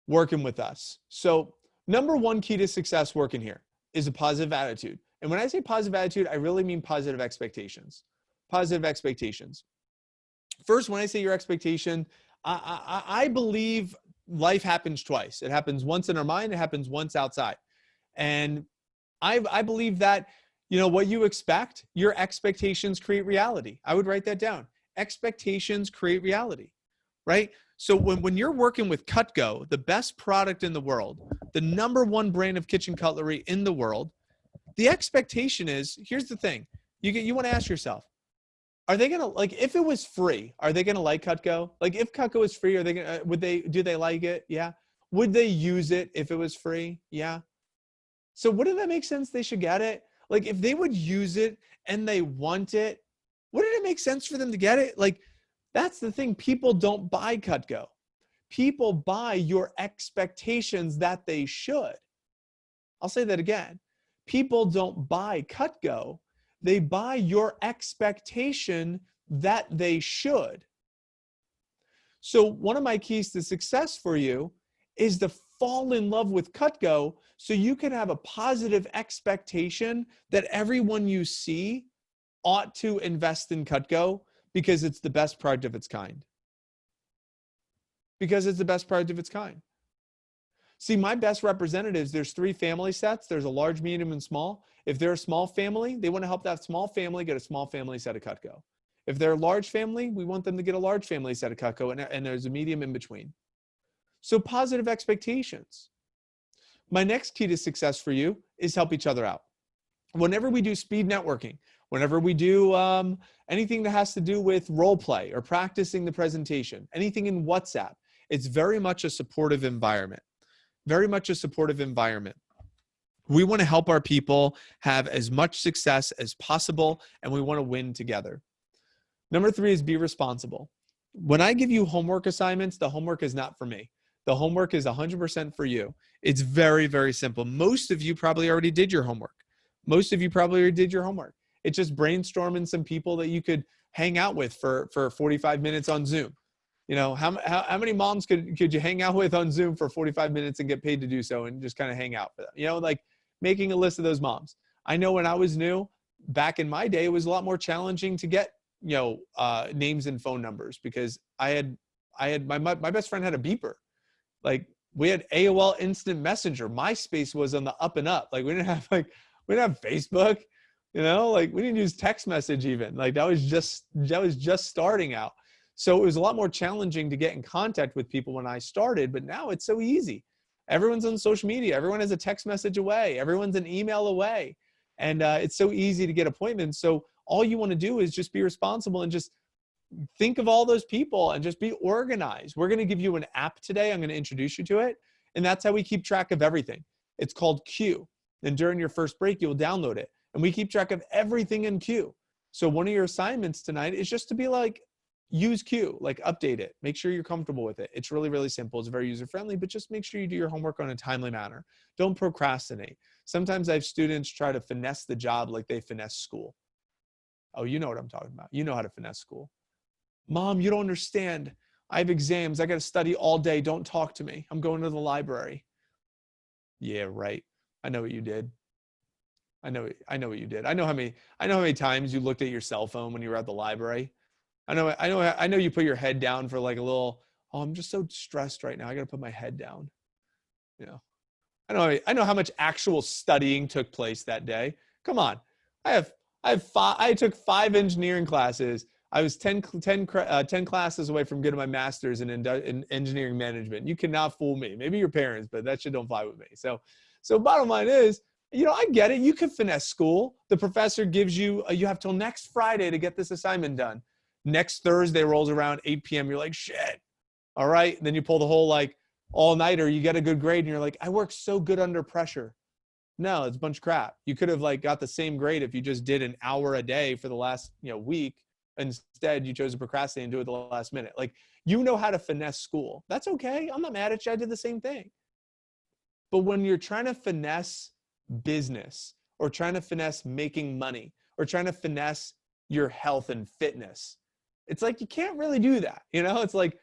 working with us. So number one key to success working here is a positive attitude. And when I say positive attitude, I really mean positive expectations. Positive expectations. First, when I say your expectation, I believe life happens twice. It happens once in our mind. It happens once outside. And I believe that, what you expect, your expectations create reality. I would write that down. Expectations create reality, right? So when you're working with Cutco, the best product in the world, the number one brand of kitchen cutlery in the world, the expectation is, here's the thing. You want to ask yourself, are they going to, like, if it was free, are they going to like Cutco? Like, if Cutco is free, are they going to, do they like it? Yeah. Would they use it if it was free? Yeah. So wouldn't that make sense? They should get it. Like, if they would use it and they want it, wouldn't it make sense for them to get it? Like, that's the thing. People don't buy Cutco. People buy your expectations that they should. I'll say that again. People don't buy Cutco. They buy your expectation that they should. So one of my keys to success for you is to fall in love with Cutco so you can have a positive expectation that everyone you see ought to invest in Cutco because it's the best product of its kind. Because it's the best product of its kind. See, my best representatives, there's 3 family sets. There's a large, medium, and small. If they're a small family, they want to help that small family get a small family set of Cutco. If they're a large family, we want them to get a large family set of Cutco, and there's a medium in between. So positive expectations. My next key to success for you is help each other out. Whenever we do speed networking, whenever we do anything that has to do with role play or practicing the presentation, anything in WhatsApp, it's very much a supportive environment. Very much a supportive environment. We want to help our people have as much success as possible, and we want to win together. Number 3 is be responsible. When I give you homework assignments, the homework is not for me. The homework is 100% for you. It's very, very simple. Most of you probably already did your homework. Most of you probably already did your homework. It's just brainstorming some people that you could hang out with for 45 minutes on Zoom. How many moms could you hang out with on Zoom for 45 minutes and get paid to do so and just kind of hang out for them? Like making a list of those moms. I know when I was new, back in my day, it was a lot more challenging to get, names and phone numbers because my best friend had a beeper. Like we had AOL Instant Messenger. MySpace was on the up and up. Like we didn't have Facebook, like we didn't use text message even. Like that was just starting out. So it was a lot more challenging to get in contact with people when I started, but now it's so easy. Everyone's on social media. Everyone has a text message away. Everyone's an email away. And it's so easy to get appointments. So all you want to do is just be responsible and just think of all those people and just be organized. We're going to give you an app today. I'm going to introduce you to it. And that's how we keep track of everything. It's called Q. And during your first break, you'll download it. And we keep track of everything in Q. So one of your assignments tonight is just to be like, use Q, like update it. Make sure you're comfortable with it. It's really, really simple. It's very user-friendly, but just make sure you do your homework on a timely manner. Don't procrastinate. Sometimes I have students try to finesse the job like they finesse school. Oh, you know what I'm talking about. You know how to finesse school. Mom, you don't understand. I have exams. I got to study all day. Don't talk to me. I'm going to the library. Yeah, right. I know what you did. I know what you did. I know how many times you looked at your cell phone when you were at the library. I know you put your head down for like a little, oh, I'm just so stressed right now. I got to put my head down. I know how much actual studying took place that day. Come on. I took 5 engineering classes. I was 10 classes away from getting my master's in engineering management. You cannot fool me. Maybe your parents, but that shit don't fly with me. So bottom line is, I get it. You can finesse school. The professor gives you, you have till next Friday to get this assignment done. Next Thursday rolls around 8 p.m. You're like, shit. All right. And then you pull the whole like all-nighter. You get a good grade and you're like, I work so good under pressure. No, it's a bunch of crap. You could have like got the same grade if you just did an hour a day for the last week. Instead, you chose to procrastinate and do it at the last minute. Like, how to finesse school. That's okay. I'm not mad at you. I did the same thing. But when you're trying to finesse business or trying to finesse making money or trying to finesse your health and fitness, it's like you can't really do that. It's like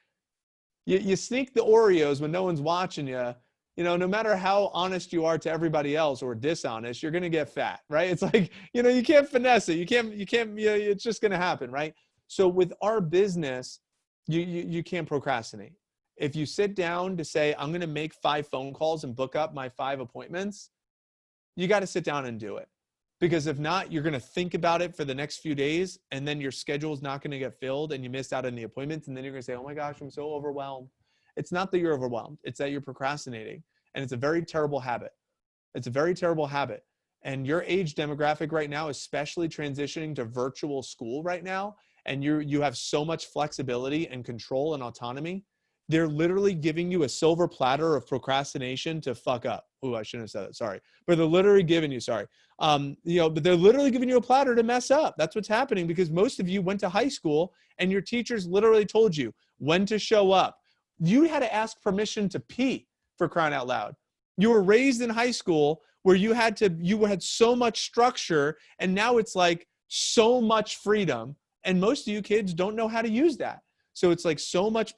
You sneak the Oreos when no one's watching you. You know, no matter how honest you are to everybody else or dishonest, you're going to get fat, right? It's like, you know, you can't finesse it. You can't, it's just going to happen, right? So with our business, you can't procrastinate. If you sit down to say, I'm going to make 5 phone calls and book up my 5 appointments, you got to sit down and do it. Because if not, you're going to think about it for the next few days, and then your schedule is not going to get filled and you missed out on the appointments. And then you're going to say, oh my gosh, I'm so overwhelmed. It's not that you're overwhelmed. It's that you're procrastinating. And it's a very terrible habit. It's a very terrible habit. And your age demographic right now, especially transitioning to virtual school right now, and you have so much flexibility and control and autonomy, they're literally giving you a silver platter of procrastination to fuck up. Oh, I shouldn't have said that. Sorry. But they're literally giving you, but they're literally giving you a platter to mess up. That's what's happening, because most of you went to high school and your teachers literally told you when to show up. You had to ask permission to pee, for crying out loud. You were raised in high school where you had so much structure, and now it's like so much freedom. And most of you kids don't know how to use that. So it's like so much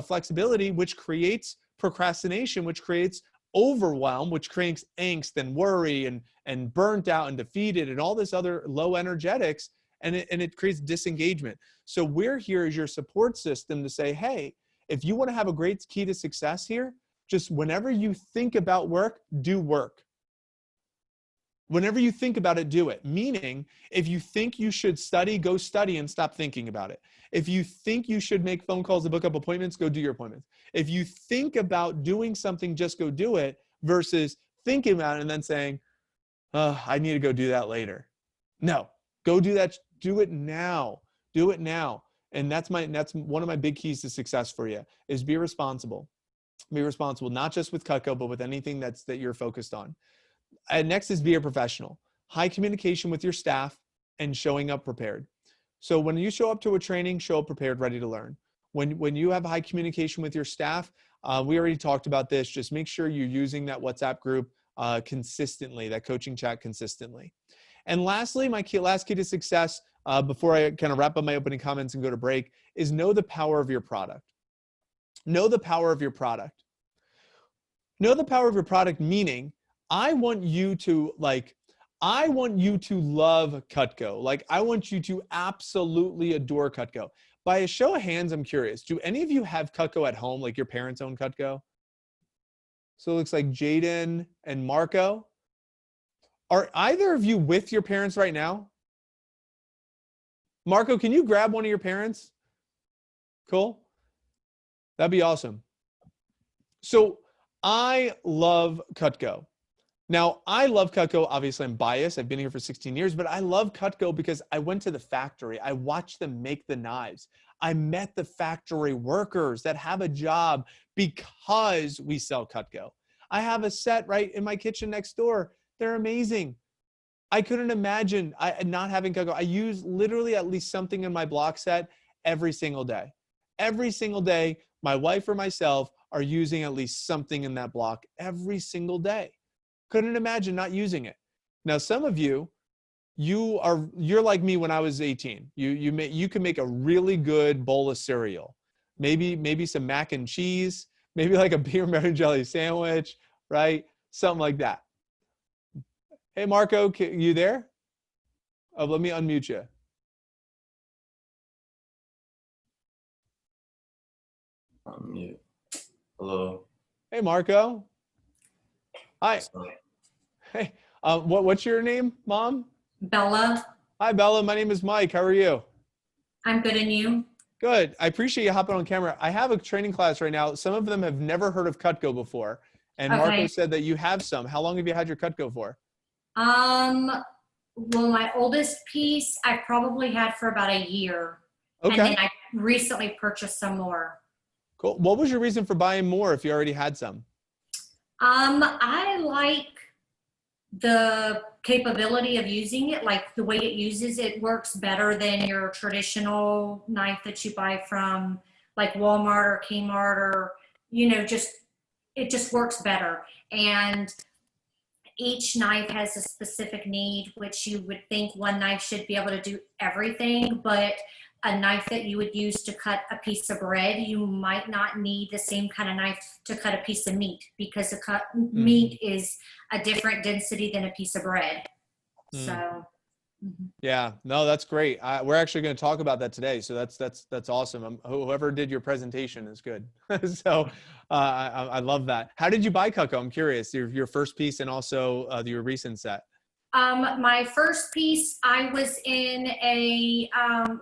flexibility, which creates procrastination, which creates overwhelm, which creates angst and worry and burnt out and defeated and all this other low energetics. And it creates disengagement. So we're here as your support system to say, hey, if you want to have a great key to success here, just whenever you think about work, do work. Whenever you think about it, do it. Meaning, if you think you should study, go study and stop thinking about it. If you think you should make phone calls to book up appointments, go do your appointments. If you think about doing something, just go do it, versus thinking about it and then saying, oh, I need to go do that later. No, go do that. Do it now. Do it now. And that's one of my big keys to success for you, is be responsible. Be responsible, not just with Cutco, but with anything that you're focused on. And next is be a professional. High communication with your staff and showing up prepared. So when you show up to a training, show up prepared, ready to learn. When you have high communication with your staff, we already talked about this. Just make sure you're using that WhatsApp group consistently, that coaching chat consistently. And lastly, last key to success, before I kind of wrap up my opening comments and go to break, is know the power of your product. Know the power of your product. Know the power of your product, meaning I want you to love Cutco. Like, I want you to absolutely adore Cutco. By a show of hands, I'm curious, do any of you have Cutco at home? Like, your parents own Cutco? So it looks like Jaden and Marco. Are either of you with your parents right now? Marco, can you grab one of your parents? Cool. That'd be awesome. So I love Cutco. Now, I love Cutco. Obviously, I'm biased. I've been here for 16 years, but I love Cutco because I went to the factory. I watched them make the knives. I met the factory workers that have a job because we sell Cutco. I have a set right in my kitchen next door. They're amazing. I couldn't imagine not having Cutco. I use literally at least something in my block set every single day. Every single day, my wife or myself are using at least something in that block every single day. Couldn't imagine not using it. Now, some of you're like me when I was 18. You can make a really good bowl of cereal. Maybe some mac and cheese, maybe like a peanut butter and jelly sandwich, right? Something like that. Hey, Marco, you there? Oh, let me unmute you. Unmute. Hello. Hey, Marco. Hi. Sorry. Hey, what's your name, Mom? Bella. Hi, Bella. My name is Mike. How are you? I'm good, and you? Good. I appreciate you hopping on camera. I have a training class right now. Some of them have never heard of Cutco before. And Okay. Marco said that you have some. How long have you had your Cutco for? Well, my oldest piece I probably had for about a year. Okay. And then I recently purchased some more. Cool. What was your reason for buying more if you already had some? I like the capability of using it, like the way it uses it works better than your traditional knife that you buy from like Walmart or Kmart, or it just works better. And each knife has a specific need, which you would think one knife should be able to do everything, but a knife that you would use to cut a piece of bread, you might not need the same kind of knife to cut a piece of meat, because meat is a different density than a piece of bread. So. Yeah, no, that's great. We're actually going to talk about that today. So that's awesome. Whoever did your presentation is good. So I love that. How did you buy Cutco? I'm curious. Your first piece and also your recent set. My first piece, I was in a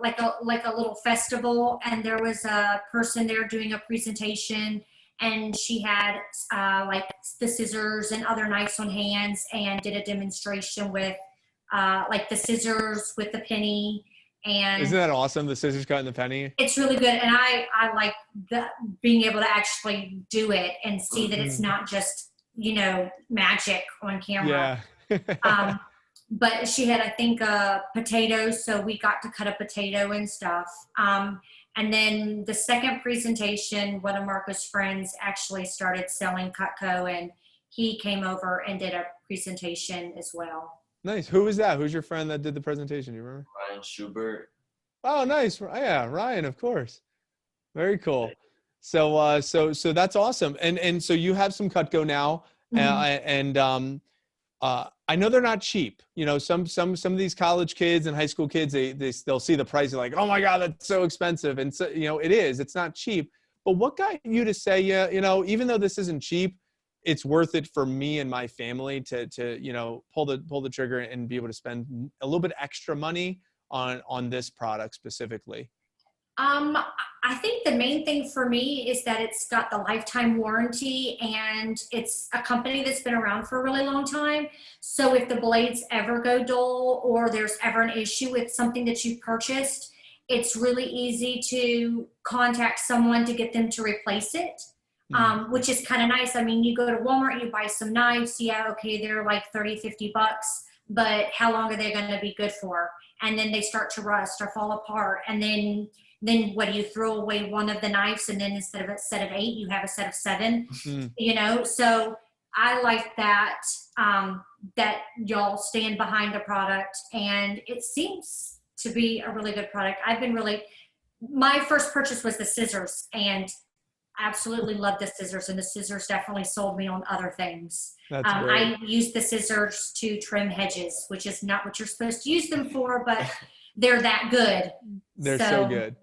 like a little festival, and there was a person there doing a presentation, and she had like the scissors and other knives on hands, and did a demonstration with like the scissors with the penny. And isn't that awesome? The scissors cutting the penny. It's really good, and I like being able to actually do it and see that it's not just, you know, magic on camera. Yeah. But she had, I think, potatoes, so we got to cut a potato and stuff. And then the second presentation, one of Marco's friends actually started selling Cutco, and he came over and did a presentation as well. Nice. Who was that? Who's your friend that did the presentation? You remember? Ryan Schubert. Oh, nice. Yeah, Ryan, of course. Very cool. So so that's awesome. And so you have some Cutco now, and I know they're not cheap. You know, some of these college kids and high school kids, they'll see the price, they're like, oh my God, that's so expensive. And so, you know, it is. It's not cheap. But what got you to say, yeah, you know, even though this isn't cheap, it's worth it for me and my family to you know, pull the trigger and be able to spend a little bit extra money on this product specifically? I think the main thing for me is that it's got the lifetime warranty, and it's a company that's been around for a really long time. So if the blades ever go dull, or there's ever an issue with something that you've purchased, it's really easy to contact someone to get them to replace it. Which is kind of nice. I mean, you go to Walmart, you buy some knives. Yeah, okay, they're like $30-50, but how long are they going to be good for? And then they start to rust or fall apart. And then what do you throw away one of the knives? And then instead of a set of 8, you have a set of 7, you know? So I like that, that y'all stand behind the product, and it seems to be a really good product. My first purchase was the scissors, and absolutely love the scissors, and the scissors definitely sold me on other things. That's great. I use the scissors to trim hedges, which is not what you're supposed to use them for, but they're that good. They're so good.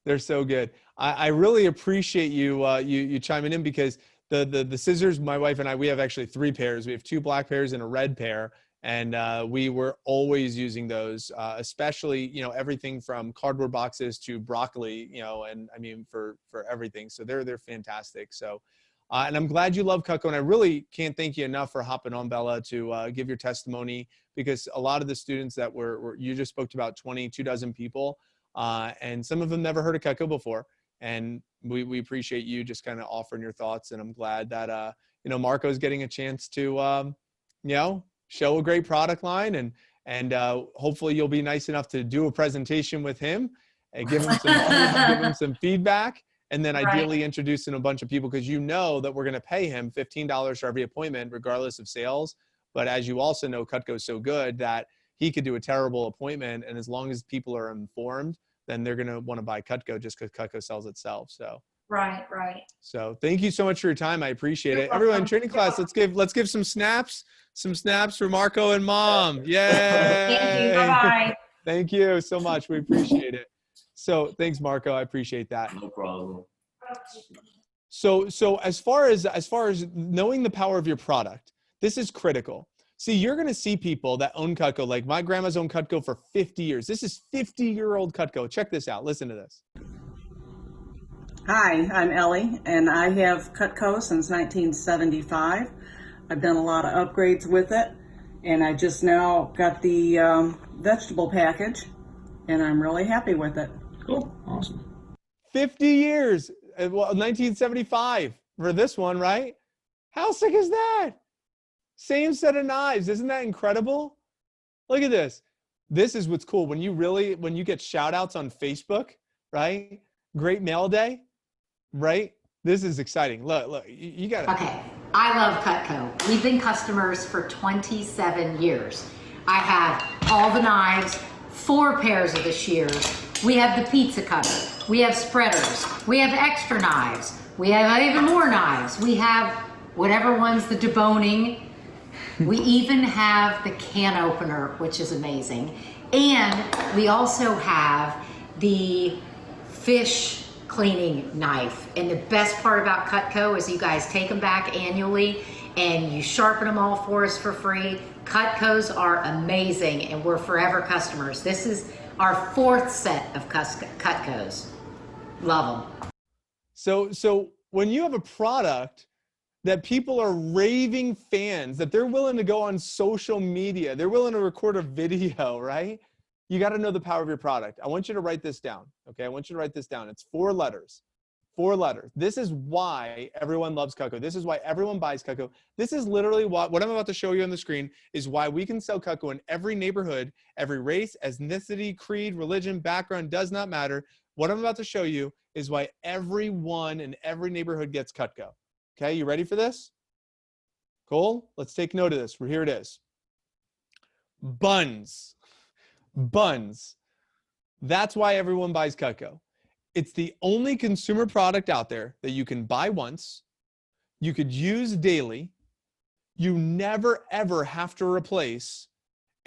They're so good. I really appreciate you you chiming in, because the scissors, my wife and I, we have actually 3 pairs. We have 2 black pairs and a red pair. And we were always using those, especially, you know, everything from cardboard boxes to broccoli, you know, and I mean, for everything. So they're fantastic. So, and I'm glad you love Cutco. And I really can't thank you enough for hopping on, Bella, to give your testimony, because a lot of the students that you just spoke to about 22 people, and some of them never heard of Cutco before. And we appreciate you just kind of offering your thoughts. And I'm glad that, you know, Marco's getting a chance to, you know, show a great product line, and hopefully you'll be nice enough to do a presentation with him and give him some feedback, and then ideally introduce in a bunch of people, because you know that we're going to pay him $15 for every appointment, regardless of sales. But as you also know, Cutco is so good that he could do a terrible appointment, and as long as people are informed, then they're going to want to buy Cutco just because Cutco sells itself. So. Right. So thank you so much for your time. I appreciate it. Everyone, training class, let's give some snaps for Marco and Mom. Yay. Thank you. Bye-bye. Thank you so much. We appreciate it. So thanks, Marco. I appreciate that. No problem. So as far as knowing the power of your product, this is critical. See, you're going to see people that own Cutco, like my grandma's owned Cutco for 50 years. This is 50-year-old Cutco. Check this out. Listen to this. Hi, I'm Ellie, and I have Cutco since 1975. I've done a lot of upgrades with it, and I just now got the vegetable package, and I'm really happy with it. Cool. Awesome. 50 years. Well, 1975 for this one, right? How sick is that? Same set of knives. Isn't that incredible? Look at this. This is what's cool. When you get shout outs on Facebook, right? Great mail day. Right? This is exciting. Look, you got it. Okay. I love Cutco. We've been customers for 27 years. I have all the knives, 4 pairs of the shears. We have the pizza cutter. We have spreaders. We have extra knives. We have even more knives. We have whatever one's the deboning. We even have the can opener, which is amazing. And we also have the fish cleaning knife. And the best part about Cutco is you guys take them back annually and you sharpen them all for us for free. Cutcos are amazing and we're forever customers. This is our 4th set of Cutcos. Love them. So when you have a product that people are raving fans, that they're willing to go on social media, they're willing to record a video, right? You got to know the power of your product. I want you to write this down, okay? I want you to write this down. It's 4 letters. 4 letters. This is why everyone loves Cutco. This is why everyone buys Cutco. This is literally what I'm about to show you on the screen is why we can sell Cutco in every neighborhood, every race, ethnicity, creed, religion, background, does not matter. What I'm about to show you is why everyone in every neighborhood gets Cutco. Okay, you ready for this? Cool. Let's take note of this. Here it is. Buns. Buns. That's why everyone buys Cutco. It's the only consumer product out there that you can buy once, you could use daily, you never ever have to replace,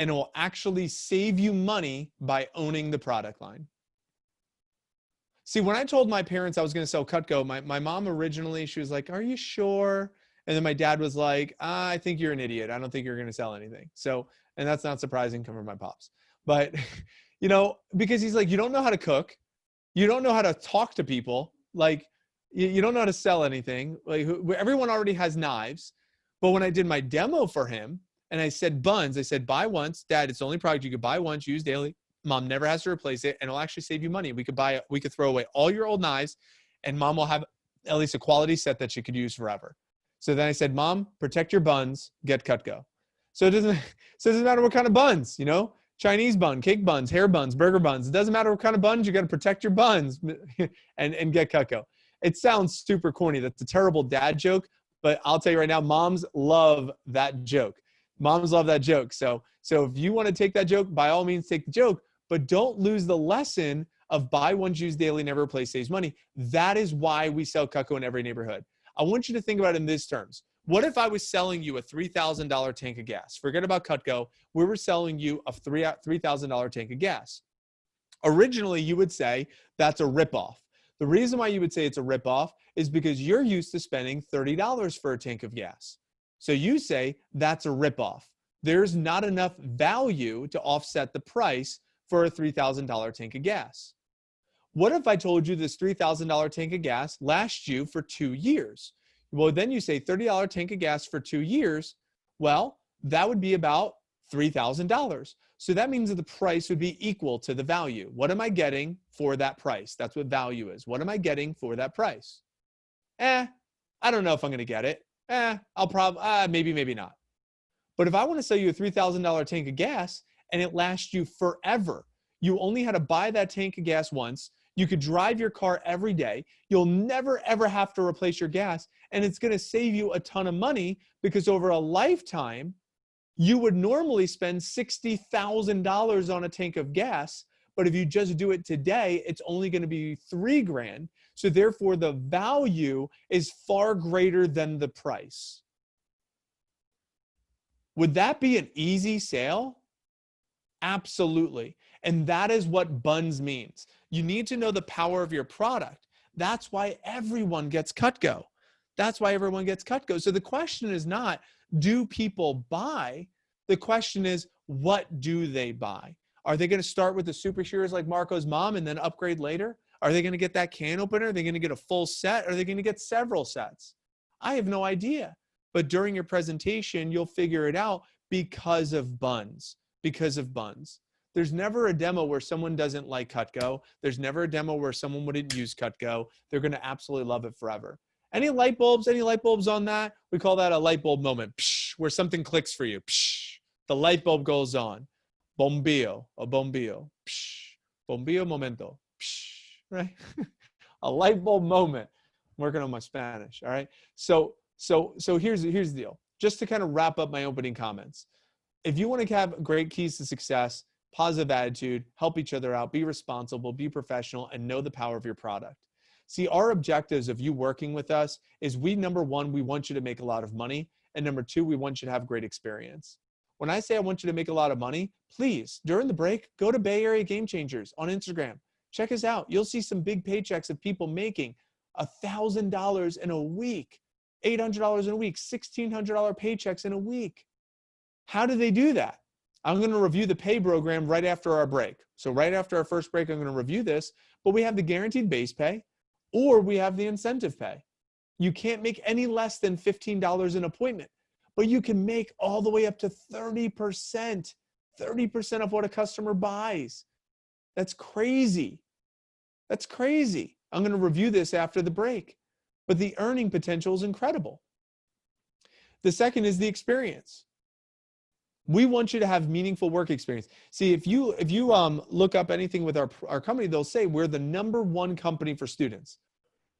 and it will actually save you money by owning the product line. See, when I told my parents I was going to sell Cutco, my mom originally, she was like, "Are you sure?" And then my dad was like, "I think you're an idiot. I don't think you're going to sell anything." So, and that's not surprising coming from my pops. But, you know, because he's like, you don't know how to cook. You don't know how to talk to people. Like, you don't know how to sell anything. Like, everyone already has knives. But when I did my demo for him and I said buns, I said, buy once. Dad, it's the only product you could buy once, use daily. Mom never has to replace it, and it'll actually save you money. We could throw away all your old knives, and Mom will have at least a quality set that she could use forever. So then I said, Mom, protect your buns, get Cutco. So it doesn't matter what kind of buns, you know, Chinese bun, cake buns, hair buns, burger buns. It doesn't matter what kind of buns, you got to protect your buns and get Cutco. It sounds super corny. That's a terrible dad joke, but I'll tell you right now, moms love that joke. Moms love that joke. So if you want to take that joke, by all means, take the joke. But don't lose the lesson of buy once, use daily, never replace, saves money. That is why we sell Cutco in every neighborhood. I want you to think about it in these terms. What if I was selling you a $3,000 tank of gas? Forget about Cutco. We were selling you a $3,000 tank of gas. Originally, you would say that's a ripoff. The reason why you would say it's a ripoff is because you're used to spending $30 for a tank of gas. So you say that's a ripoff. There's not enough value to offset the price for a $3,000 tank of gas. What if I told you this $3,000 tank of gas lasts you for 2 years? Well, then you say $30 tank of gas for 2 years. Well, that would be about $3,000. So that means that the price would be equal to the value. What am I getting for that price? That's what value is. What am I getting for that price? I don't know if I'm going to get it. I'll probably, maybe not. But if I want to sell you a $3,000 tank of gas and it lasts you forever, you only had to buy that tank of gas once. You could drive your car every day. You'll never, ever have to replace your gas. And it's going to save you a ton of money because over a lifetime, you would normally spend $60,000 on a tank of gas. But if you just do it today, it's only going to be $3,000. So therefore, the value is far greater than the price. Would that be an easy sale? Absolutely. And that is what buns means. You need to know the power of your product. That's why everyone gets Cutco. That's why everyone gets Cutco. So the question is not, do people buy? The question is, what do they buy? Are they going to start with the super shears like Marco's mom and then upgrade later? Are they going to get that can opener? Are they going to get a full set? Are they going to get several sets? I have no idea. But during your presentation, you'll figure it out because of buns. Because of buns. There's never a demo where someone doesn't like Cutco. There's never a demo where someone wouldn't use Cutco. They're going to absolutely love it forever. Any light bulbs on that? We call that a light bulb moment, psh, where something clicks for you. Psh, the light bulb goes on. Bombillo, a bombillo. Psh, bombillo momento. Psh, right? A light bulb moment. I'm working on my Spanish, all right? So So here's the deal. Just to kind of wrap up my opening comments. If you want to have great keys to success, positive attitude, help each other out, be responsible, be professional, and know the power of your product. See, our objectives of you working with us is number one, we want you to make a lot of money. And number two, we want you to have great experience. When I say I want you to make a lot of money, please, during the break, go to Bay Area Game Changers on Instagram. Check us out. You'll see some big paychecks of people making $1,000 in a week, $800 in a week, $1,600 paychecks in a week. How do they do that? I'm going to review the pay program right after our break. So right after our first break, I'm going to review this, but we have the guaranteed base pay or we have the incentive pay. You can't make any less than $15 an appointment, but you can make all the way up to 30% of what a customer buys. That's crazy. That's crazy. I'm going to review this after the break, but the earning potential is incredible. The second is the experience. We want you to have meaningful work experience. See, if you look up anything with our company, they'll say we're the #1 company for students.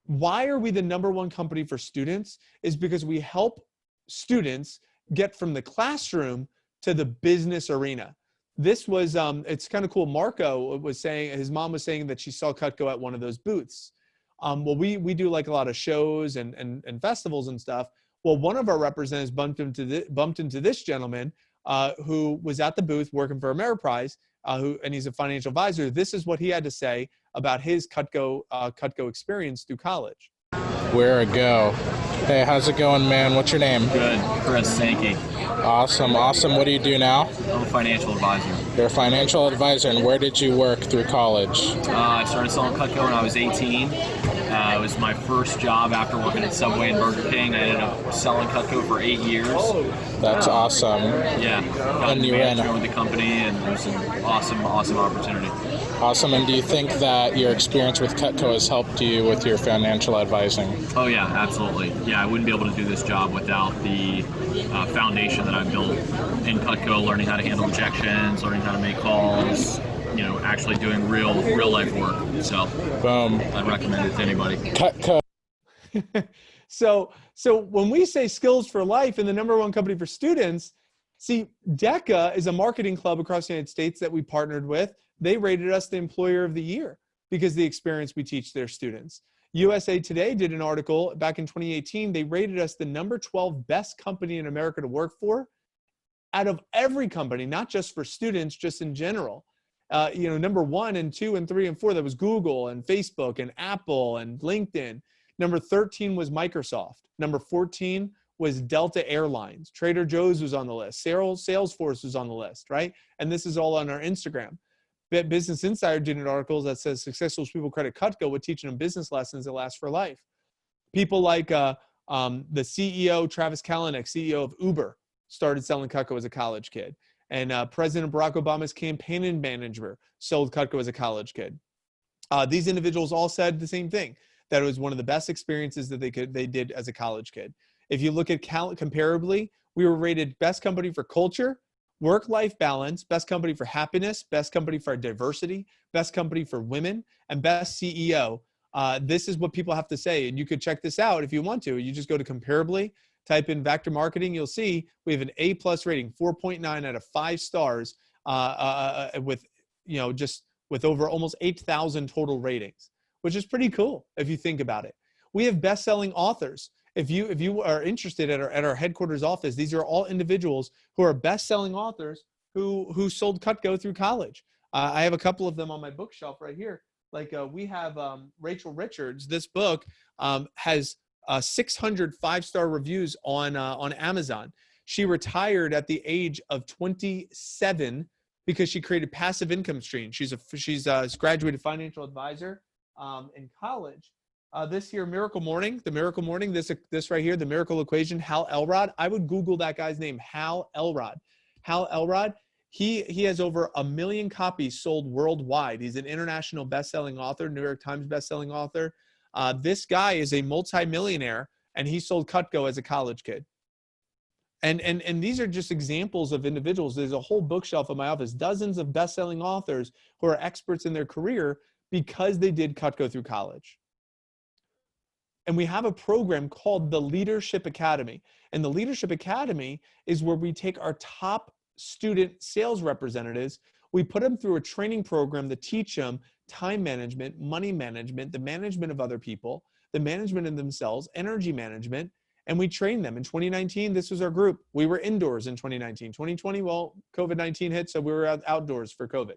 Why are we the #1 company for students? Is because we help students get from the classroom to the business arena. This was, it's kind of cool. Marco was saying, his mom was saying that she saw Cutco at one of those booths. Well, we do like a lot of shows and festivals and stuff. Well, one of our representatives bumped into this gentleman who was at the booth working for Ameriprise, and he's a financial advisor. This is what he had to say about his Cutco experience through college. Where a go. Hey, how's it going, man? What's your name? Good. Chris Sankey. Awesome. What do you do now? I'm a financial advisor. You're a financial advisor, and where did you work through college? I started selling Cutco when I was 18. It was my first job after working at Subway and Burger King. I ended up selling Cutco for 8 years. That's awesome. Yeah. Got And you management with the company, and it was an awesome opportunity. Awesome. And do you think that your experience with Cutco has helped you with your financial advising? Oh yeah, absolutely. Yeah, I wouldn't be able to do this job without the foundation that I've built in Cutco, learning how to handle objections, learning how to make calls, actually doing real life work. So Boom. I'd recommend it to anybody. Cutco. So when we say skills for life and the #1 company for students, see, DECA is a marketing club across the United States that we partnered with. They rated us the employer of the year because of the experience we teach their students. USA Today did an article back in 2018. They rated us the #12 best company in America to work for out of every company, not just for students, just in general. #1 and 2 and 3 and 4, that was Google and Facebook and Apple and LinkedIn. Number 13 was Microsoft. Number 14 was Delta Airlines. Trader Joe's was on the list. Salesforce was on the list, right? And this is all on our Instagram. Business Insider did an article that says successful people credit Cutco with teaching them business lessons that last for life. People like the CEO, Travis Kalanick, CEO of Uber, started selling Cutco as a college kid. And President Barack Obama's campaign manager sold Cutco as a college kid. These individuals all said the same thing, that it was one of the best experiences that they did as a college kid. If you look at comparably, we were rated best company for culture, work-life balance, best company for happiness, best company for diversity, best company for women, and best CEO. This is what people have to say. And you could check this out if you want to. You just go to Comparably, type in Vector Marketing. You'll see we have an A+ rating, 4.9 out of 5 stars, with over almost 8,000 total ratings, which is pretty cool if you think about it. We have best-selling authors. If you are interested at our headquarters office, these are all individuals who are best-selling authors who sold Cutco through college. I have a couple of them on my bookshelf right here. Like we have Rachel Richards. This book has 600 5-star reviews on Amazon. She retired at the age of 27 because she created passive income stream. She's a graduated financial advisor in college. This here, Miracle Morning, this right here, the Miracle Equation, Hal Elrod. I would Google that guy's name, Hal Elrod. Hal Elrod, he has over 1 million copies sold worldwide. He's an international best-selling author, New York Times best-selling author. This guy is a multimillionaire, and he sold Cutco as a college kid. And these are just examples of individuals. There's a whole bookshelf in my office, dozens of best-selling authors who are experts in their career because they did Cutco through college. And we have a program called the Leadership Academy. And the Leadership Academy is where we take our top student sales representatives, we put them through a training program to teach them time management, money management, the management of other people, the management of themselves, energy management, and we train them. In 2019, this was our group. We were indoors in 2019. 2020, well, COVID-19 hit, so we were outdoors for COVID.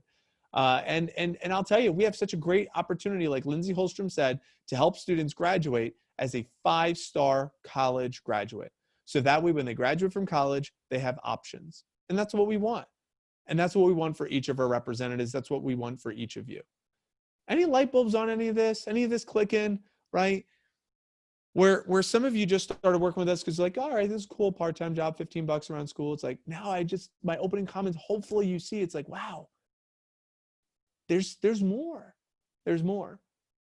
And I'll tell you, we have such a great opportunity, like Lindsay Holstrom said, to help students graduate as a 5-star college graduate. So that way, when they graduate from college, they have options. And that's what we want. And that's what we want for each of our representatives. That's what we want for each of you. Any light bulbs on any of this? Any of this clicking, right? Where some of you just started working with us because like, all right, this is a cool part-time job, $15 around school. It's like, now my opening comments, hopefully you see, it's like, wow, there's more. There's more.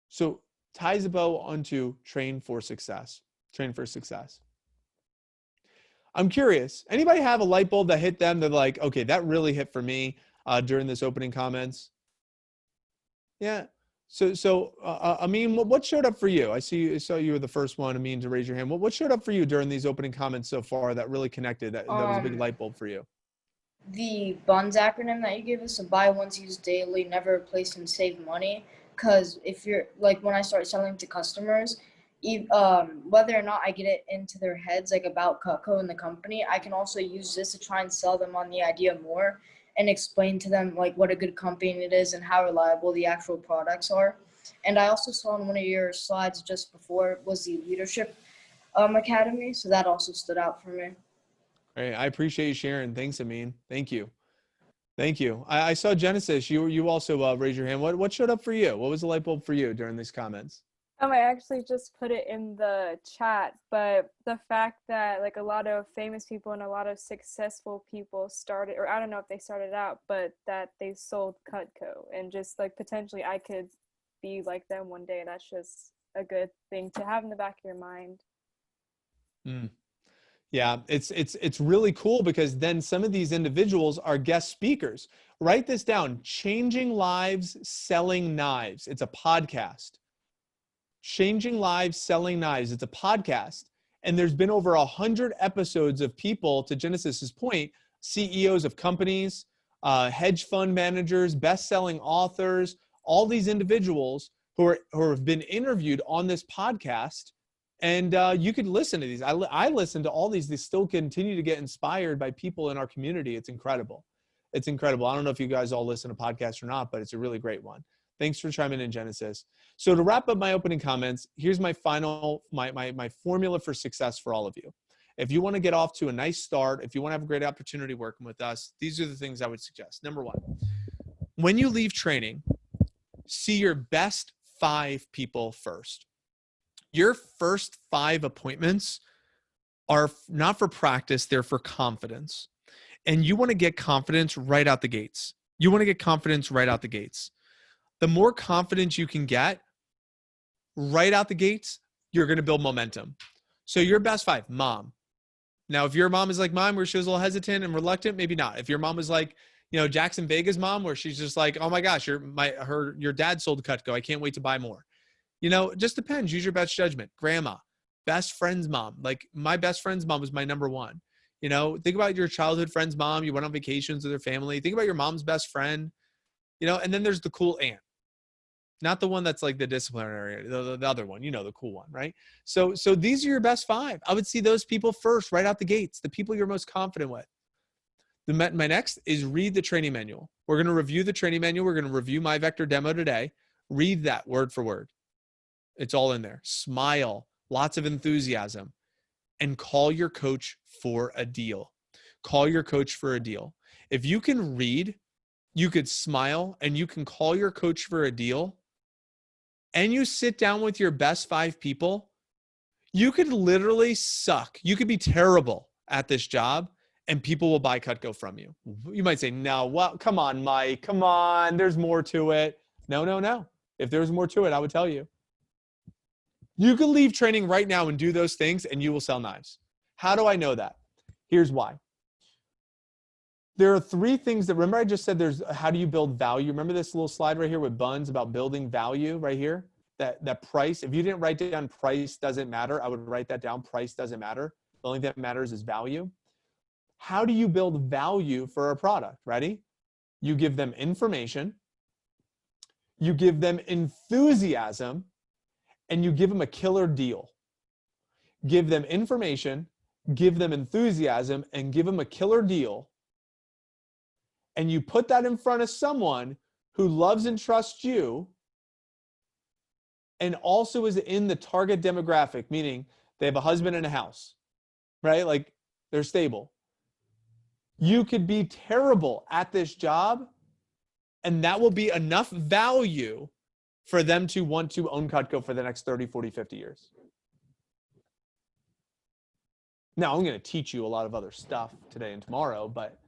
So ties a bow onto train for success. Train for success. I'm curious, anybody have a light bulb that hit them? They're like, okay, that really hit for me during this opening comments. Yeah. So Amin, what showed up for you? I saw you were the first one, Amin, to raise your hand. What showed up for you during these opening comments so far that really connected, that was a big light bulb for you? The BUNS acronym that you gave us, so buy once, use daily, never replace and save money. Because if you're, like when I start selling to customers, whether or not I get it into their heads, like about Cutco and the company, I can also use this to try and sell them on the idea more and explain to them like what a good company it is and how reliable the actual products are. And I also saw on one of your slides just before was the Leadership Academy, so that also stood out for me. Great. I appreciate you sharing. Thanks, Amin. Thank you. Thank you. I saw Genesis. You also raised your hand. What showed up for you? What was the light bulb for you during these comments? I actually just put it in the chat, but the fact that like a lot of famous people and a lot of successful people started, or I don't know if they started out, but that they sold Cutco, and just like potentially I could be like them one day. That's just a good thing to have in the back of your mind. Yeah, it's really cool because then some of these individuals are guest speakers. Write this down. Changing Lives, Selling Knives. It's a podcast. Changing Lives, Selling Knives. It's a podcast. And there's been over 100 episodes of people, to Genesis's point, CEOs of companies, hedge fund managers, best-selling authors, all these individuals who have been interviewed on this podcast. And you could listen to these. I listen to all these. They still continue to get inspired by people in our community. It's incredible. It's incredible. I don't know if you guys all listen to podcasts or not, but it's a really great one. Thanks for chiming in, Genesis. So to wrap up my opening comments, here's my final, my formula for success for all of you. If you want to get off to a nice start, if you want to have a great opportunity working with us, these are the things I would suggest. Number one, when you leave training, see your best 5 people first. Your first 5 appointments are not for practice, they're for confidence. And you want to get confidence right out the gates. You want to get confidence right out the gates. The more confidence you can get right out the gates, you're going to build momentum. So your best 5, mom. Now, if your mom is like mine, where she was a little hesitant and reluctant, maybe not. If your mom was like, Jackson Vega's mom, where she's just like, oh my gosh, your dad sold Cutco. I can't wait to buy more. It just depends. Use your best judgment. Grandma, best friend's mom. Like my best friend's mom was my number 1. Think about your childhood friend's mom. You went on vacations with her family. Think about your mom's best friend, and then there's the cool aunt. Not the one that's like the disciplinary, the other one, the cool one, right? So these are your best 5. I would see those people first, right out the gates, the people you're most confident with. My next is read the training manual. We're going to review the training manual. We're going to review my Vector demo today. Read that word for word. It's all in there. Smile, lots of enthusiasm, and call your coach for a deal. Call your coach for a deal. If you can read, you could smile, and you can call your coach for a deal, and you sit down with your best 5 people, you could literally suck. You could be terrible at this job, and people will buy Cutco from you. You might say, no, well, come on, Mike. Come on. There's more to it. No. If there's more to it, I would tell you. You can leave training right now and do those things, and you will sell knives. How do I know that? Here's why. There are 3 things that, remember I just said there's, how do you build value? Remember this little slide right here with Buns about building value right here? that price. If you didn't write down price doesn't matter, I would write that down. Price doesn't matter. The only thing that matters is value. How do you build value for a product? Ready? You give them information, you give them enthusiasm, and you give them a killer deal. Give them information, give them enthusiasm, and give them a killer deal. And you put that in front of someone who loves and trusts you and also is in the target demographic, meaning they have a husband and a house, right? Like they're stable. You could be terrible at this job, and that will be enough value for them to want to own Cutco for the next 30, 40, 50 years. Now, I'm going to teach you a lot of other stuff today and tomorrow, but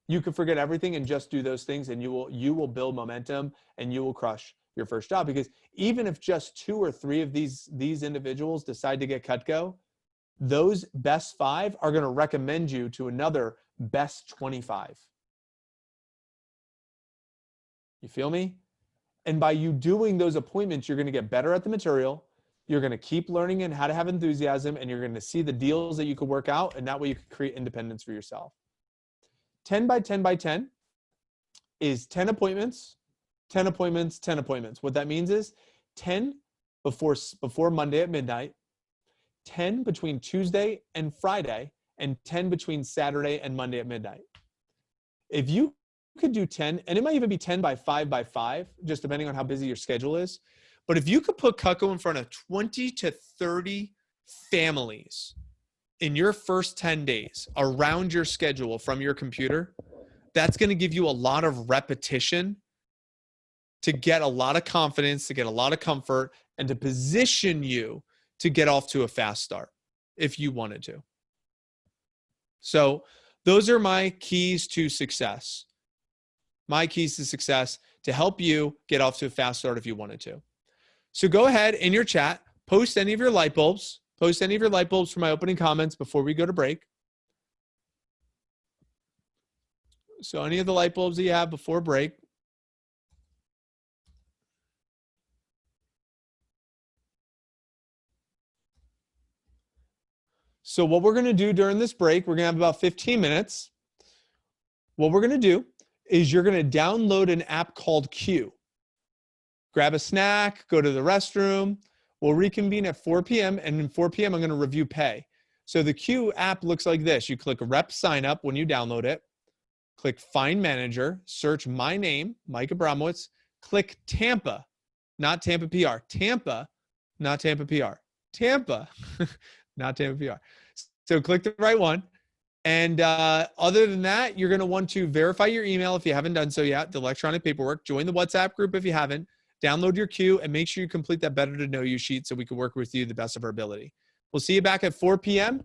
you can forget everything and just do those things, and you will build momentum and you will crush your first job. Because even if just 2 or 3 of these individuals decide to get Cutco, those best 5 are going to recommend you to another best 25. You feel me? And by you doing those appointments, you're going to get better at the material. You're going to keep learning and how to have enthusiasm, and you're going to see the deals that you could work out, and that way you can create independence for yourself. 10 by 10 by 10 is 10 appointments, 10 appointments, 10 appointments. What that means is 10 before Monday at midnight, 10 between Tuesday and Friday, and 10 between Saturday and Monday at midnight. If you could do 10, and it might even be 10 by 5 by 5, just depending on how busy your schedule is. But if you could put Cutco in front of 20 to 30 families in your first 10 days around your schedule from your computer, that's going to give you a lot of repetition to get a lot of confidence, to get a lot of comfort, and to position you to get off to a fast start if you wanted to. So those are my keys to success. My keys to success to help you get off to a fast start if you wanted to. So go ahead in your chat, post any of your light bulbs. Post any of your light bulbs for my opening comments before we go to break. So any of the light bulbs that you have before break. So what we're going to do during this break, we're going to have about 15 minutes. What we're going to do is you're going to download an app called Q. Grab a snack, go to the restroom. We'll reconvene at 4 p.m. and in 4 p.m. I'm going to review pay. So the Q app looks like this. You click Rep Sign Up when you download it. Click Find Manager. Search my name, Mike Abramowitz. Click Tampa, not Tampa PR. Tampa, not Tampa PR. Tampa, not Tampa PR. So click the right one. And other than that, you're going to want to verify your email if you haven't done so yet, the electronic paperwork. Join the WhatsApp group if you haven't. Download your Q and make sure you complete that Better to Know You sheet so we can work with you the best of our ability. We'll see you back at 4 p.m.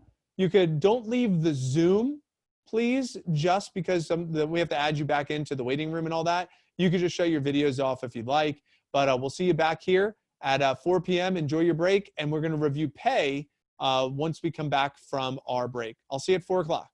Don't leave the Zoom, please, just because we have to add you back into the waiting room and all that. You could just show your videos off if you'd like. But we'll see you back here at 4 p.m. Enjoy your break, and we're going to review pay once we come back from our break. I'll see you at 4 o'clock.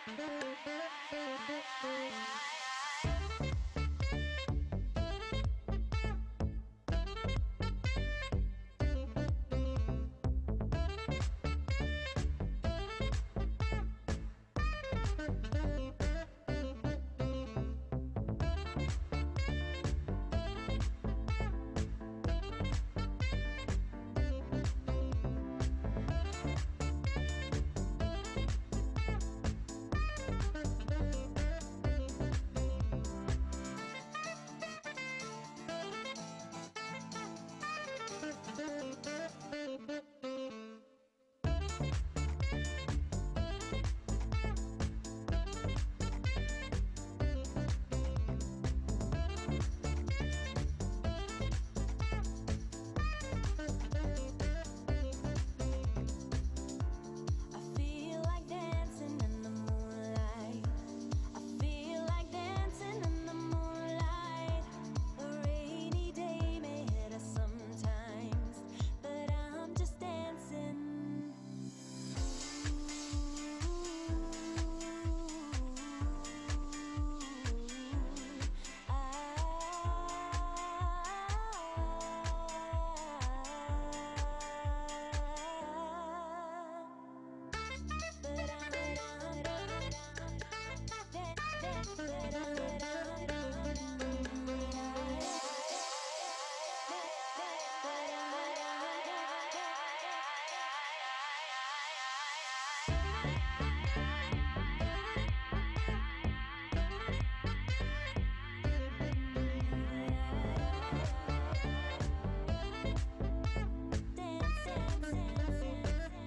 I feel like dancing in the moonlight. I feel like dancing in the moonlight. A rainy day may hit us sometimes, but I'm just dancing. Dance, dance,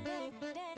dance, dance, dance.